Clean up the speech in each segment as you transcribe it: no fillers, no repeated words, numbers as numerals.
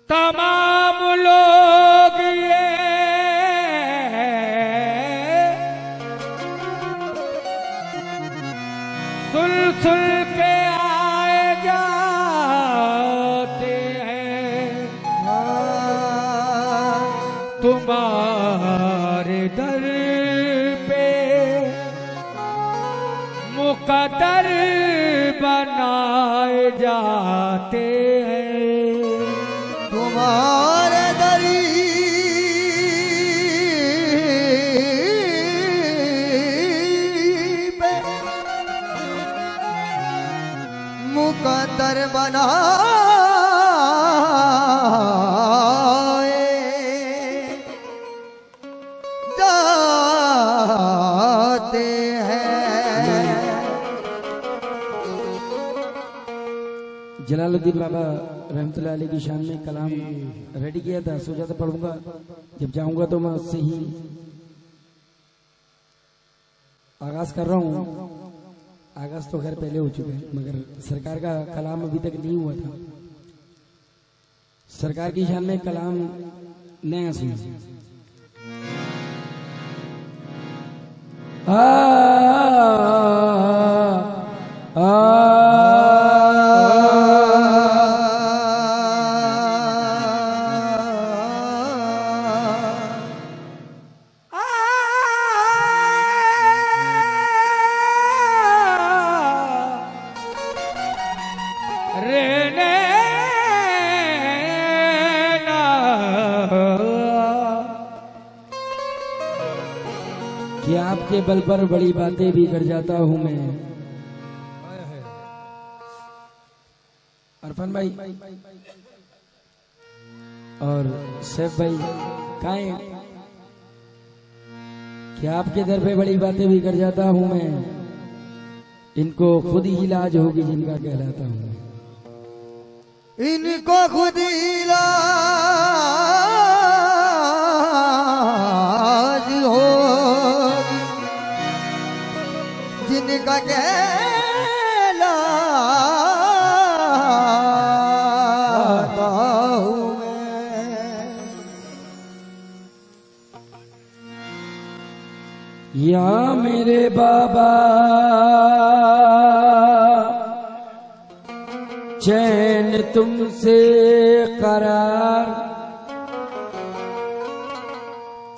तमाम लोग ये सुल के आए जाते हैं, तुम्हारे दर पे मुकद्दर बनाए जाते हैं। तुम्हारे दरी पे मुकद्दर बनाए जाते हैं। जलालुद्दीन बाबा रहमतुल्लाह अलैह की शान में कलाम रेडी किया था, सोचा था पढ़ूंगा, जब जाऊंगा तो मैं उससे ही आगाज कर रहा हूँ। आगाज तो खैर पहले हो चुका है, मगर सरकार का कलाम अभी तक नहीं हुआ था। सरकार की शान में कलाम नया सुना। कि आपके बल पर बड़ी बातें भी कर जाता हूं मैं। अरफान भाई और सैफ भाई कहाँ हैं? कि आपके दर पे बड़ी बातें भी कर जाता हूं मैं, इनको खुद ही इलाज होगी जिनका कहलाता हूं। इनको खुद इलाज हो जिनका कहलाता हूँ मैं। या मेरे बाबा चैन तुमसे करार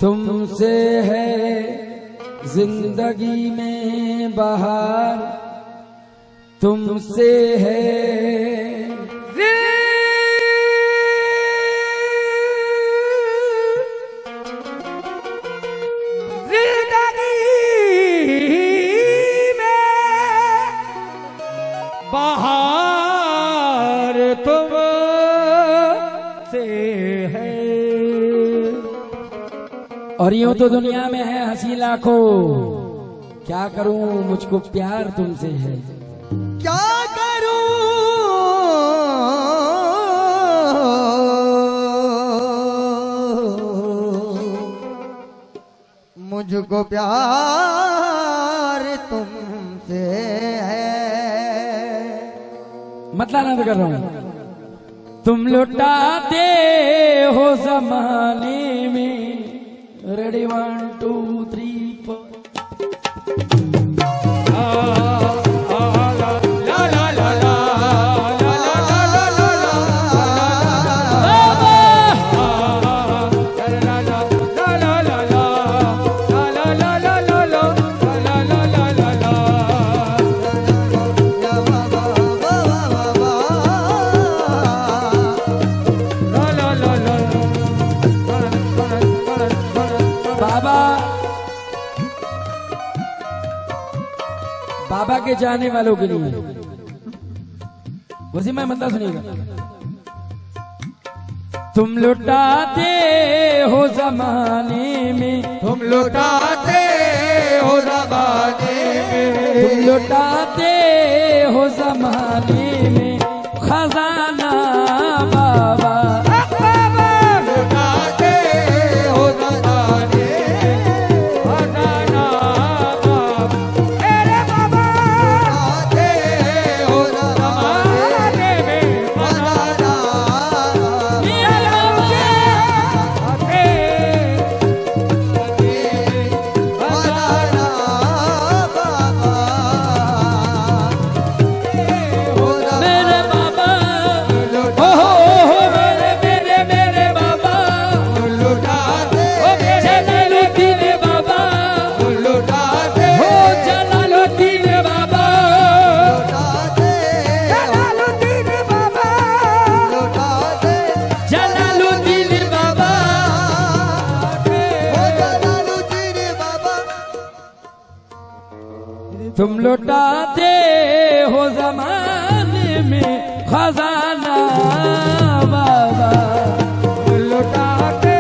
तुमसे है जिंदगी में बहार, तुमसे है जिंदगी में बहार, तुमसे है। और यूं तो दुनिया में है हंसी लाखों, क्या करूं मुझको प्यार तुमसे है। क्या करूं मुझको प्यार तुमसे है। मतलब आनंद कर रहा हूं। तुम लुटाते हो जमाने में, रेडी 1 2 3 4। बाबा के जाने वालों के लिए वैसे मैं मतलब सुनिएगा। तुम लुटाते हो जमाने में, तुम लुटाते हो ज़माने में, तुम लुटाते हो जमाने में खजाना बाबा। लुटाते हो ज़माने में खजाना बाबा, लुटाते हो ज़माने में खजाना। तुम लुटाते हो जमाने में खजाना बाबा, लुटाते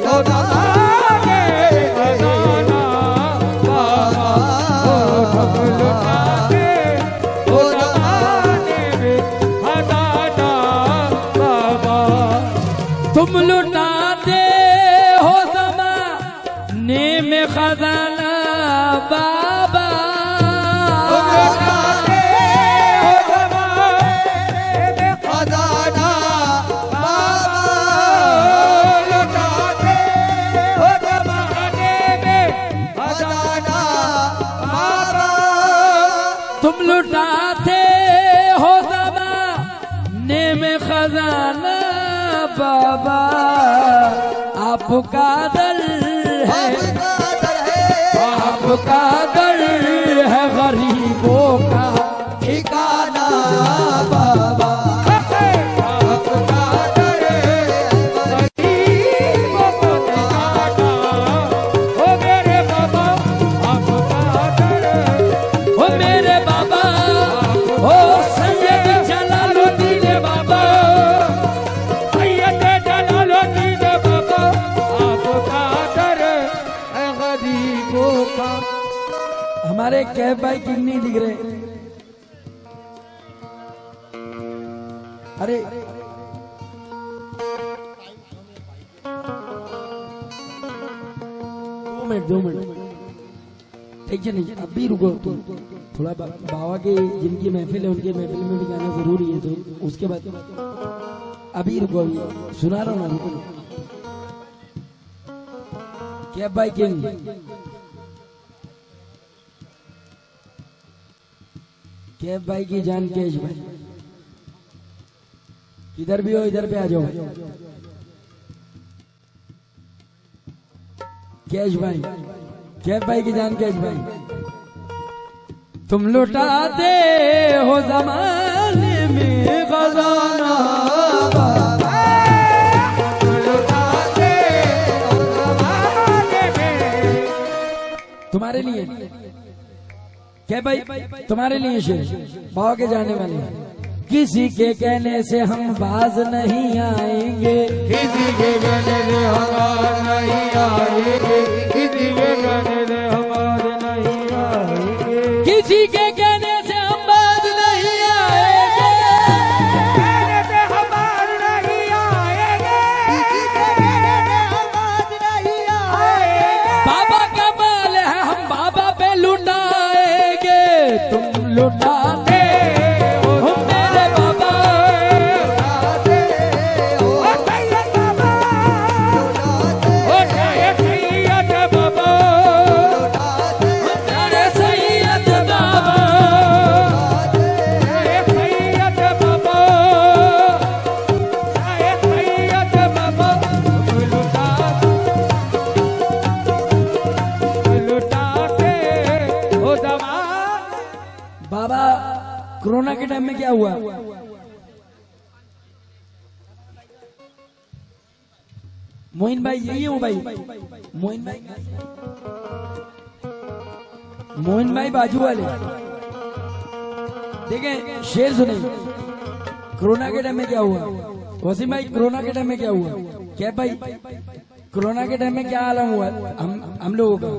हो जमाने खजाना बाबा, लुटाते हो जमाने में खजाना बाबा, तुम लुटाते हो जमाने में खजाना बाबा, लुटाते हो जमाने में खजाना बाबा, लुटाते हो जमाने में खजाना बाबा, तुम लुटाते हो जमाने में खजाना बाबा, आपका दर है, आपका दर है गरीबों का ठिकाना बाबा, आपका दर गरीबों को ठिकाना, ओ मेरे बाबा आपका दर, ओ मेरे बाबा, ओ सैयद जलालुद्दीन बाबा, सैयद जलालुद्दीन बाबा आपका दर है गरीबों का। हमारे कैब भाई किंग नहीं दिख रहे। अरे दो मिनट ठीक है, नहीं अभी रुको तुम थोड़ा बाबा के जिनकी महफिल है उनके महफिल में भी जाना जरूरी है, तो उसके बाद अभी रुको, अभी सुना रहा हूँ ना, रुको कैब भाई किंग। कैब भाई की जान कैश भाई, इधर भी हो, इधर पे आ जाओ। कैश भाई, कैब भाई की जान कैश भाई, तुम लुटाते हो जमाने में खजाना बाबा, लुटाते हो जमाने में, तुम्हारे लिए क्या भाई, तुम्हारे लिए शेर बाबा के जाने वाले, किसी के कहने से हम बाज नहीं आएंगे, किसी के कहने से हमारे नहीं आएंगे, किसी के कहने से हमारे नहीं आएंगे, किसी के कहने से हम बाज नहीं आएंगे, कहने से हमारे नहीं आएंगे, किसी के कहने से हम आज नहीं आएंगे। बाबा का माल है हम बाबा पे लुटाएंगे, तुम लुटाते हो मेरे बाबा, लुटाते हो, ओ सैयद बाबा, ओ सैयद बाबा, लुटाते मेरे सैयद बाबा, सैयद बाबा, सैयद बाबा, लुटाते हो जमाने। बाबा कोरोना के टाइम में क्या हुआ, मोइन भाई यही हूँ भाई, मोइन भाई बाजू वाले, देखें शेर सुने, कोरोना के टाइम में क्या हुआ, वसीम भाई कोरोना के टाइम में क्या हुआ, क्या भाई कोरोना के टाइम में क्या आलम हुआ हम लोगों का,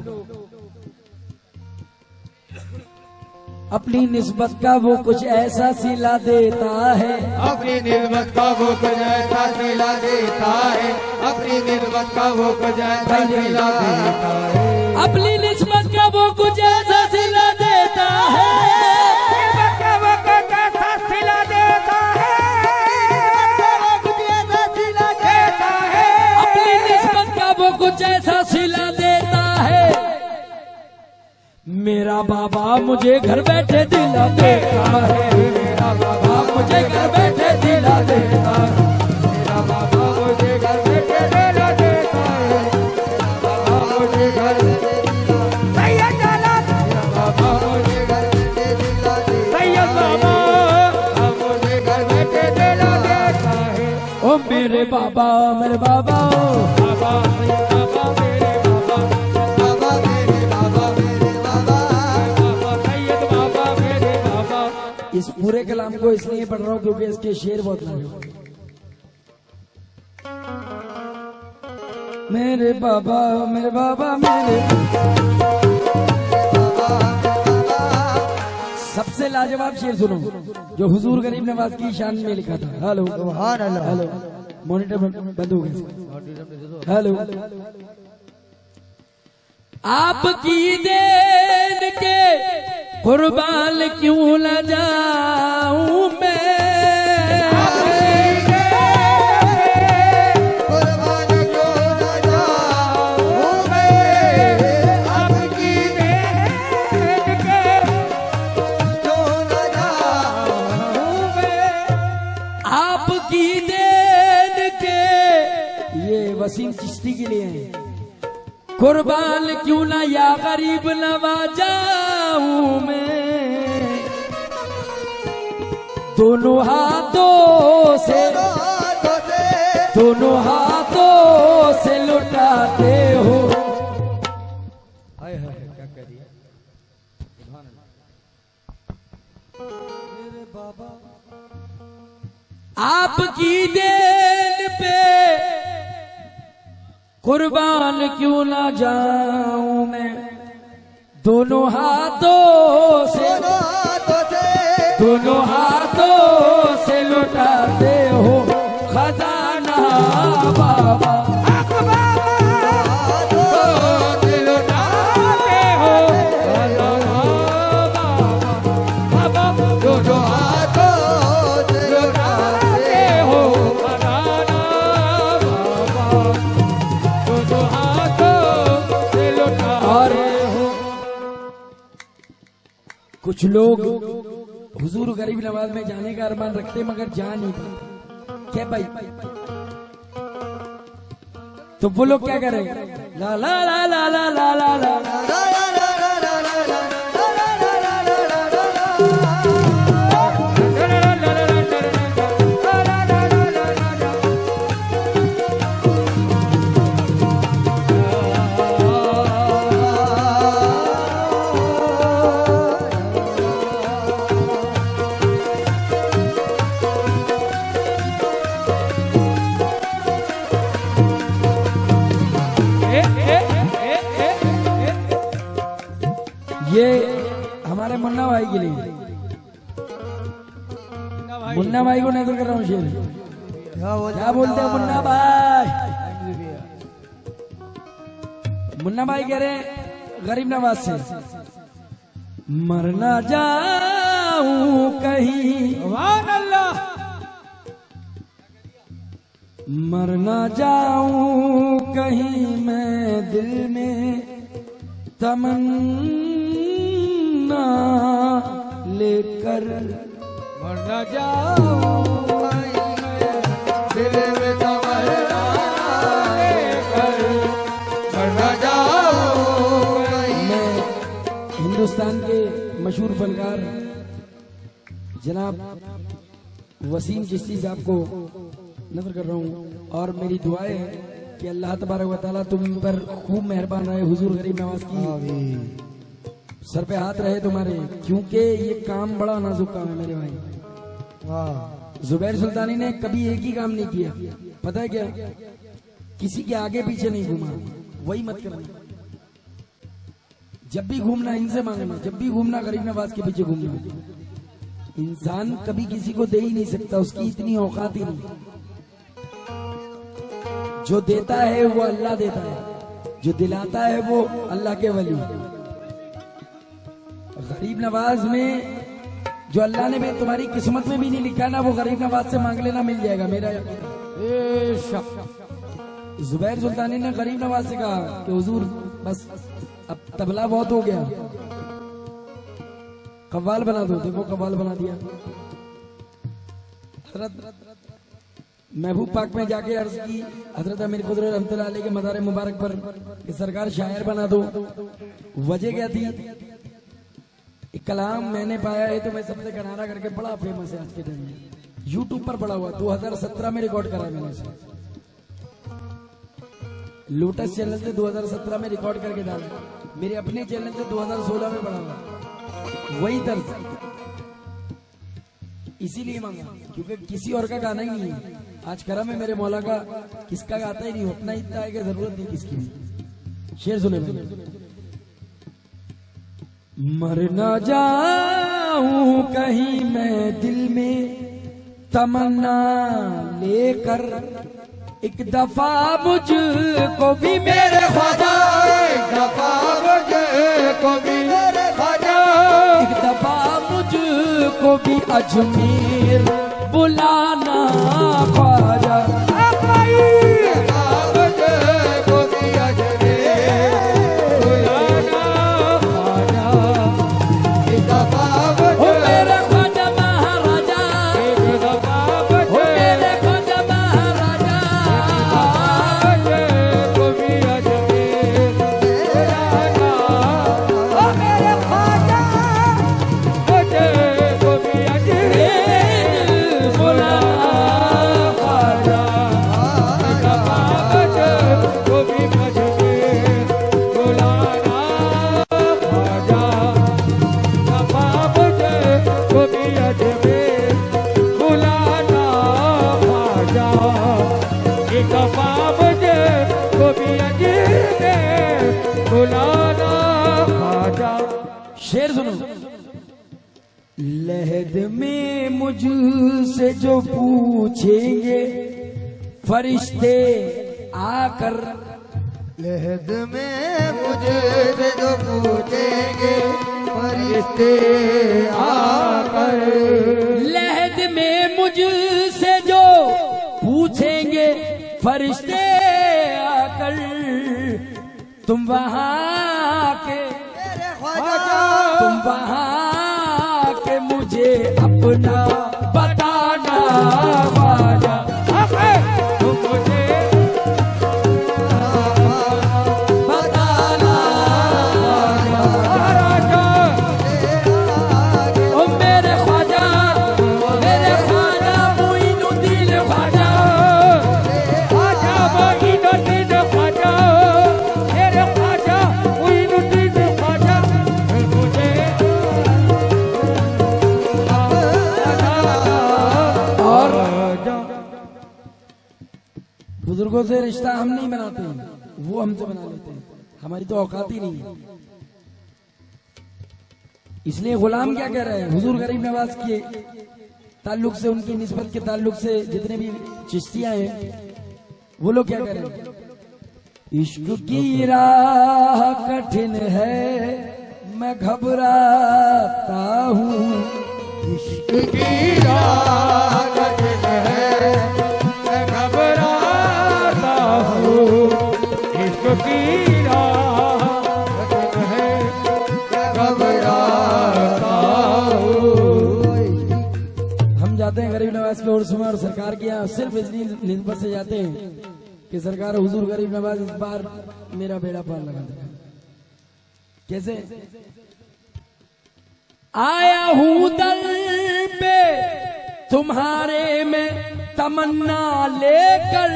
अपनी निस्बत का वो कुछ ऐसा सिला देता है, अपनी निर्मत का वो कुछ ऐसा सिला देता है, अपनी निर्मत का वो कुछ ऐसा सिला देता है, अपनी निस्बत का वो कुछ ऐसा सिला देता है, निर्मत का वो कुछ ऐसा सिला देता है, कुछ ऐसा सिला देता है, अपनी निस्बत का वो कुछ ऐसा सिला देता है, मेरा बाबा मुझे घर बैठे दिला देता है, मेरा बाबा मुझे घर बैठे दिला देता है, मेरा बाबा मुझे घर बैठे दिला देता है, बाबा मुझे घर सैयद जलाल, बाबा मुझे घर सैयद बाबा मुझे घर बैठे दिला देता है, ओ मेरे बाबा मेरे बाबा, बाबा बाबा मेरे बाबा, बाबा मेरे बाबा मेरे बाबा, बाबा पूरे कलाम को इसलिए पढ़ रहा हूँ क्योंकि इसके शेर बहुत लाजवाब हैं। मेरे बाबा मेरे बाबा मेरे सबसे लाजवाब शेर सुनो जो हुजूर गरीब नवाज की शान में लिखा था। हेलो सुभान अल्लाह। हेलो मॉनिटर बंद हो गया। हेलो आपकी देन के कुर्बान क्यों न जाऊं मैं, कुर्बान क्यों न जाऊं मैं, आपकी देन के क्यों न जाऊं मैं, आपकी देन के ये वसीम चिश्ती के लिए है। कुर्बान क्यों ना या गरीब नवाजाऊं मैं, दोनों हाथों से लुटाते हो। क्या कह दिया मेरे बाबा आपकी देन पे कुर्बान क्यों ना जाऊं मैं, दोनों हाथों से लुटाते हो खजाना बाबा, लुटाते हो बाबा, दोनों हाथों से लुटाते हो खजाना बाबा, दोनों हाथों से लुटाते हो। कुछ लोग हुजूर गरीब नवाज में जाने का अरमान रखते मगर जा नहीं पाते। क्या भाई तो वो लोग क्या करें, ला ला ला ला ला ला ला ला ये हमारे मुन्ना भाई के लिए, मुन्ना भाई को नजर कर रहा हूँ शेर। क्या बोलते हैं मुन्ना भाई? मुन्ना भाई कह रहे हैं गरीब नवाज से, मरना जाऊं कहीं, सुभान अल्लाह, मरना जाऊं कहीं मैं दिल में तमन्ना लेकर, मरना जाऊं दिल में तमन्ना लेकर, मरना जाऊं मैं हिंदुस्तान के मशहूर फनकार जनाब वसीम चिश्ती साहब को नजर कर रहा हूँ और मेरी दुआएं है कि अल्लाह तबारक व तआला तुम पर खूब मेहरबान रहे। हुजूर गरीब नवाज की सर पे हाथ रहे तुम्हारे, क्योंकि ये काम बड़ा नाजुक काम है मेरे भाई। जुबैर सुल्तानी ने कभी एक ही काम नहीं किया, पता है क्या, किसी के आगे पीछे नहीं घूमा। वही मत करना, जब भी घूमना इनसे मांगना, जब भी घूमना गरीब नवाज के पीछे घूमना। इंसान कभी किसी को दे ही नहीं सकता, उसकी इतनी औकात ही नहीं। जो देता है वो अल्लाह देता है, जो दिलाता है वो अल्लाह के वली। गरीब नवाज में जो अल्लाह ने भी तुम्हारी किस्मत में भी नहीं लिखा ना, वो गरीब नवाज से मांग लेना, मिल जाएगा मेरा यकीन। जुबैर सुल्तानी ने गरीब नवाज से कहा कि हुजूर बस अब तबला बहुत हो गया, कव्वाल बना दो। देखो कव्वाल बना दिया। हजरत महबूब पाक में जाके अर्ज की हजरत अमीर खुदरत रहमतुल्लाह अलैह के मज़ार मुबारक पर कि सरकार शायर बना दो। वजह क्या थी, एक कलाम मैंने पाया है तो मैं सबसे किनारा करके बड़ा फेमस है आज के टाइम में, यूट्यूब पर पड़ा हुआ, 2017 में रिकॉर्ड करा मैंने उसे। लोटस चैनल से 2017 में रिकॉर्ड करके डाला, मेरे अपने चैनल से 2016 में पड़ा हुआ। वही तर्ज इसीलिए मांगा, क्योंकि किसी और का गाना ही नहीं है। आज करम है मेरे मौला का, किसका गाता ही नहीं, उतना इतना है कि जरूरत नहीं किसकी भी। शेर सुने मर न जाऊं कहीं मैं दिल में तमन्ना लेकर, एक दफा मुझको भी मेरे ख्वाजा, एक दफा मुझको भी मेरे ख्वाजा, एक दफा मुझको भी अजमेर बुलाना ख्वाजा। मुझको भी अजमेर बुलाना ख्वाजा, एक दफा ओ मेरे ख्वाजा महाराजा, एक दफा ओ मेरे ख्वाजा महाराजा, मुझको भी अजमेर बुलाना, ओ मेरे ख्वाजा मुझको भी अजमेर बुलाना ख्वाजा। मुझको भी अजमेर बुलाना ख्वाजा, दफा मुझको भी अजमेर बुलाना ख्वाजा, एक दफा मुझको भी अजमेर बुलाना ख्वाजा। शेर सुनो। लहद में मुझसे जो पूछेंगे फरिश्ते आकर, लहद में मुझसे जो पूछेंगे फरिश्ते आकर, लहद में मुझसे जो पूछेंगे फरिश्ते आकर, तुम वहां के, मेरे ख्वाजा तुम वहां के मुझे अपना बताना ख्वाजा। तुम मुझे बताना राजा ओ मेरे ख्वाजा मुइनुद्दीन ख्वाजा, ख्वाजा मोइनुद्दीन ख्वाजा, मेरे ख्वाजा मोइनुद्दीन ख्वाजा, मुझे और बुजुर्गों से रिश्ता हम नहीं बनाते हैं, वो हमसे बना लेते हैं, हमारी तो औकात ही नहीं है। इसलिए गुलाम क्या कह रहे हैं, हुजूर गरीब नवाज के ताल्लुक से, उनकी निस्बत के ताल्लुक से जितने भी चिश्तियां हैं, वो लोग क्या कह रहे हैं, इश्क की राह कठिन है मैं घबराता हूँ, इश्क की राह कठिन है मैं घबराता हूँ, इश्क की राह कठिन है मैं घबराता हूँ। हम जाते हैं गरीब नवाज के उर्स में और सरकार के यहाँ सिर्फ इतनी निस्बत से जाते हैं कि सरकार हुजूर गरीब नवाज इस बार मेरा बेड़ा पार लगा देगा। कैसे आया हूँ दल पे तुम्हारे में तमन्ना लेकर,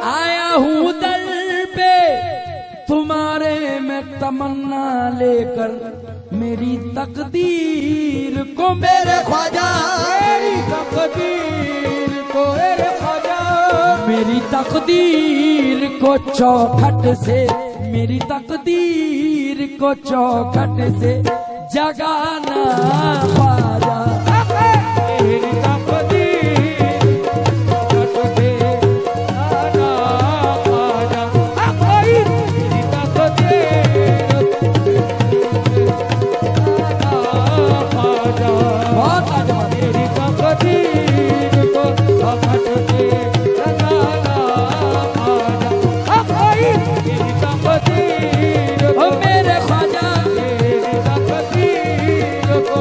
आया हूँ दल पे तुम्हारे में तमन्ना लेकर, मेरी तकदीर को मेरे ख्वाजा, मेरी तकदीर को मेरे ख्वाजा, मेरी तकदीर को चौखट से, मेरी तकदीर को चौखट से जगाना ख्वाजा। मेरी तकदीर चौखट से जगाना ख्वाजा, मेरी तकदीर ख्वाजा, बहुत लाजवाब। मेरी तकदीर को चौखट से जगाना ख्वाजा, मेरी तकदीर ओ मेरे ख्वाजा, मेरी तकदीर को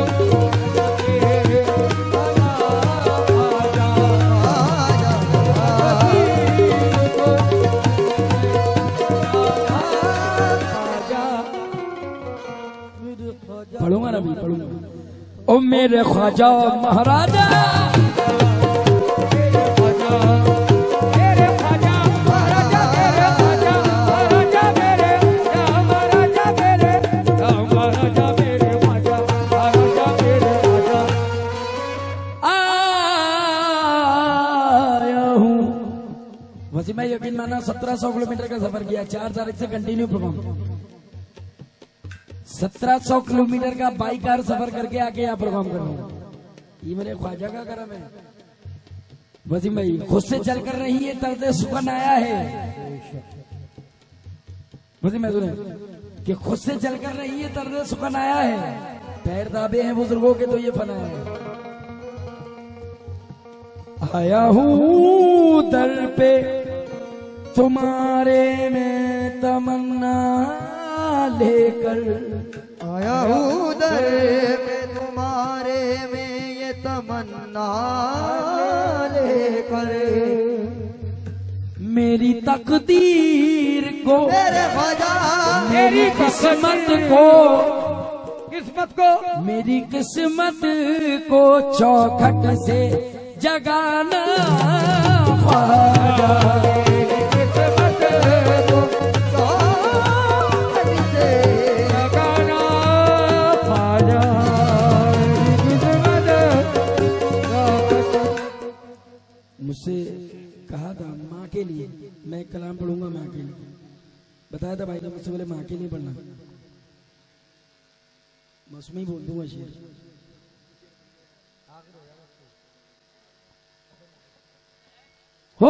मेरे ख्वाजा महाराजा मेरे ख्वाजा मेरे ख्वाजा महाराजा मेरे ख्वाजा महाराजा मेरे महाराजा मेरे महाराजा मेरे ख्वाजा महाराजा मेरे ख्वाजा आया हूँ। वसीम भाई यकीन माना 1700 किलोमीटर का सफर किया, 4 तारीख से कंटिन्यू प्रोग्राम, 1700 किलोमीटर का बाइक कार सफर करके आके यहाँ प्रोग्राम कर रहा हूँ। ये मेरे ख्वाजा का करम है। वसीम भाई खुद से चल कर रही है तर्ज सुकन आया है। वसीम भाई सुने कि खुद से चल कर रही है तर्ज सुकन आया है, पैर दाबे हैं बुजुर्गों के तो ये फना है। आया हूँ दर पे तुम्हारे में तमन्ना लेकर, आया हूँ दर पे तुम्हारे में ये तमन्ना लेकर, मेरी तकदीर को मेरे ख्वाजा मेरी किस्मत को किस्मत को मेरी किस्मत को चौखट से जगाना ख्वाजा। किस्मत को चौखट से जगाना ख्वाजा किस्मत मुझसे कहा था माँ के लिए मैं एक कलाम पढ़ूंगा, माँ के लिए बताया था भाई ने मुझसे, बोले माँ के लिए पढ़ना, मैं उसमें ही बोल दूंगा शेर। हो